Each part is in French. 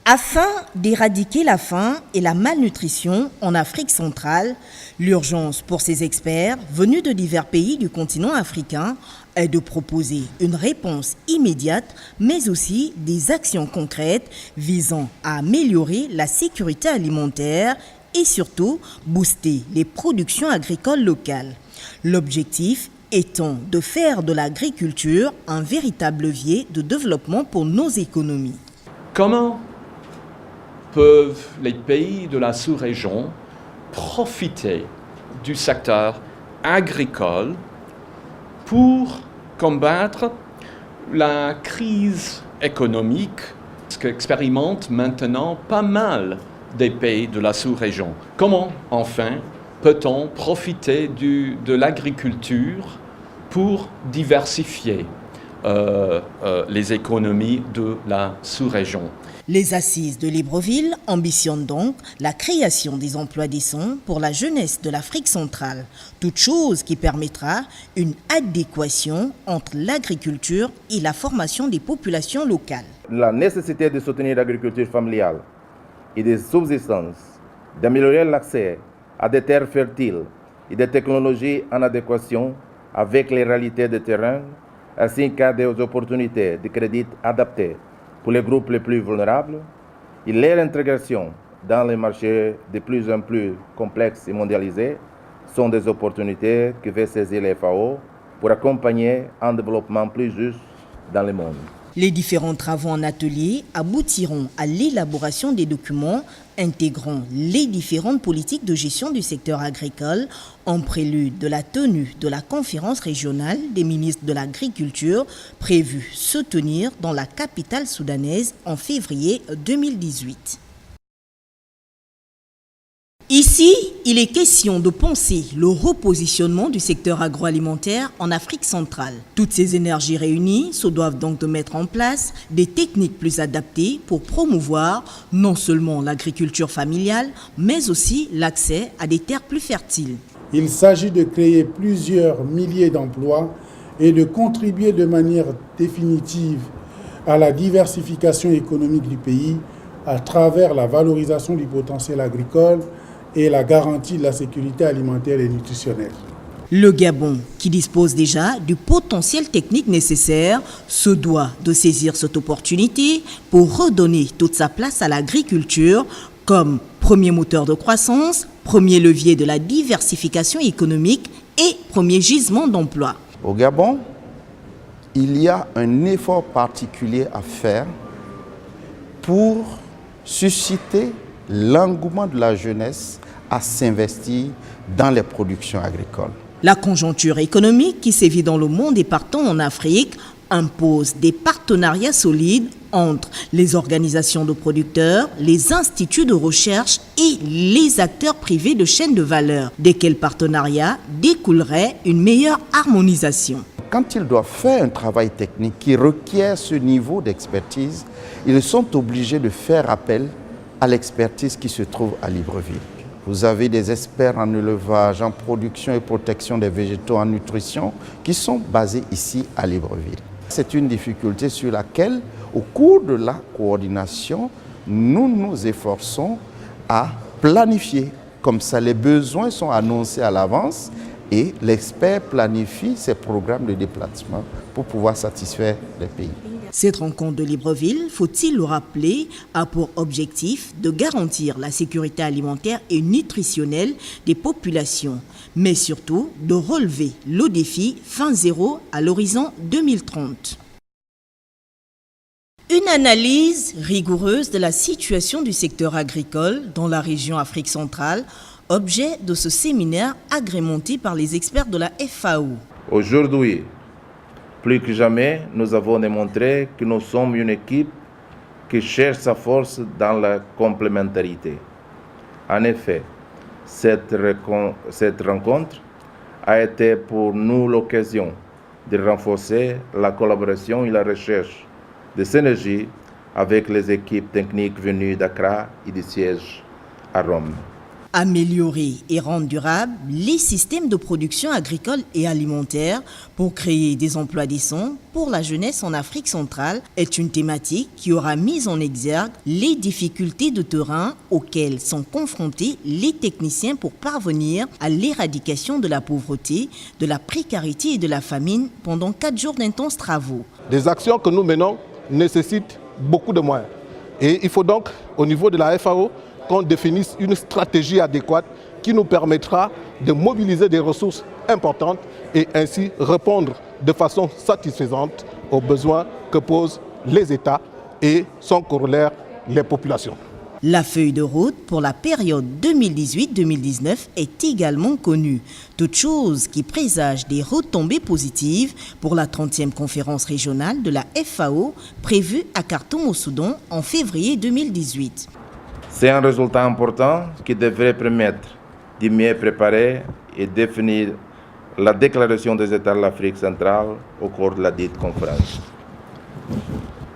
Afin d'éradiquer la faim et la malnutrition en Afrique centrale, l'urgence pour ces experts venus de divers pays du continent africain est de proposer une réponse immédiate, mais aussi des actions concrètes visant à améliorer la sécurité alimentaire et surtout booster les productions agricoles locales. L'objectif étant de faire de l'agriculture un véritable levier de développement pour nos économies. Comment peuvent les pays de la sous-région profiter du secteur agricole pour combattre la crise économique qu'expérimentent maintenant pas mal des pays de la sous-région? Comment, enfin, peut-on profiter de l'agriculture pour diversifier les économies de la sous-région? Les assises de Libreville ambitionnent donc la création des emplois décents pour la jeunesse de l'Afrique centrale, toute chose qui permettra une adéquation entre l'agriculture et la formation des populations locales. La nécessité de soutenir l'agriculture familiale et de subsistance, d'améliorer l'accès à des terres fertiles et des technologies en adéquation avec les réalités de terrain, ainsi qu'à des opportunités de crédit adaptées pour les groupes les plus vulnérables, et leur intégration dans les marchés de plus en plus complexes et mondialisés sont des opportunités que veut saisir les FAO pour accompagner un développement plus juste dans le monde. Les différents travaux en atelier aboutiront à l'élaboration des documents intégrant les différentes politiques de gestion du secteur agricole en prélude de la tenue de la conférence régionale des ministres de l'Agriculture prévue se tenir dans la capitale soudanaise en février 2018. Ici, il est question de penser le repositionnement du secteur agroalimentaire en Afrique centrale. Toutes ces énergies réunies se doivent donc de mettre en place des techniques plus adaptées pour promouvoir non seulement l'agriculture familiale, mais aussi l'accès à des terres plus fertiles. Il s'agit de créer plusieurs milliers d'emplois et de contribuer de manière définitive à la diversification économique du pays à travers la valorisation du potentiel agricole et la garantie de la sécurité alimentaire et nutritionnelle. Le Gabon, qui dispose déjà du potentiel technique nécessaire, se doit de saisir cette opportunité pour redonner toute sa place à l'agriculture comme premier moteur de croissance, premier levier de la diversification économique et premier gisement d'emploi. Au Gabon, il y a un effort particulier à faire pour susciter l'engouement de la jeunesse à s'investir dans les productions agricoles. La conjoncture économique qui sévit dans le monde et partout en Afrique impose des partenariats solides entre les organisations de producteurs, les instituts de recherche et les acteurs privés de chaînes de valeur, desquels partenariats découlerait une meilleure harmonisation. Quand ils doivent faire un travail technique qui requiert ce niveau d'expertise, ils sont obligés de faire appel à l'expertise qui se trouve à Libreville. Vous avez des experts en élevage, en production et protection des végétaux, en nutrition, qui sont basés ici à Libreville. C'est une difficulté sur laquelle, au cours de la coordination, nous nous efforçons à planifier. Comme ça, les besoins sont annoncés à l'avance et l'expert planifie ses programmes de déplacement pour pouvoir satisfaire les pays. Cette rencontre de Libreville, faut-il le rappeler, a pour objectif de garantir la sécurité alimentaire et nutritionnelle des populations, mais surtout de relever le défi fin zéro à l'horizon 2030. Une analyse rigoureuse de la situation du secteur agricole dans la région Afrique centrale, objet de ce séminaire agrémenté par les experts de la FAO. Aujourd'hui, plus que jamais, nous avons démontré que nous sommes une équipe qui cherche sa force dans la complémentarité. En effet, cette rencontre a été pour nous l'occasion de renforcer la collaboration et la recherche de synergie avec les équipes techniques venues d'Accra et du siège à Rome. Améliorer et rendre durables les systèmes de production agricole et alimentaire pour créer des emplois décents pour la jeunesse en Afrique centrale est une thématique qui aura mis en exergue les difficultés de terrain auxquelles sont confrontés les techniciens pour parvenir à l'éradication de la pauvreté, de la précarité et de la famine pendant 4 jours d'intenses travaux. Des actions que nous menons nécessitent beaucoup de moyens. Et il faut donc, au niveau de la FAO, qu'on définisse une stratégie adéquate qui nous permettra de mobiliser des ressources importantes et ainsi répondre de façon satisfaisante aux besoins que posent les États et son corollaire, les populations. La feuille de route pour la période 2018-2019 est également connue, toute chose qui présage des retombées positives pour la 30e conférence régionale de la FAO prévue à Khartoum au Soudan en février 2018. C'est un résultat important qui devrait permettre de mieux préparer et définir la déclaration des États de l'Afrique centrale au cours de la dite conférence.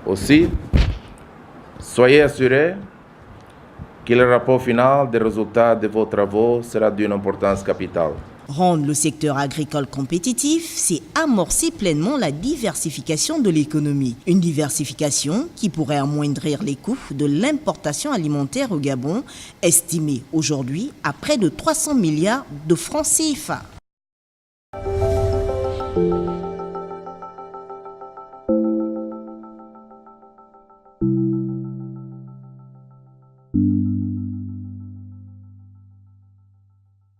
Aussi, soyez assurés que le rapport final des résultats de vos travaux sera d'une importance capitale. Rendre le secteur agricole compétitif, c'est amorcer pleinement la diversification de l'économie. Une diversification qui pourrait amoindrir les coûts de l'importation alimentaire au Gabon, estimés aujourd'hui à près de 300 milliards de francs CFA.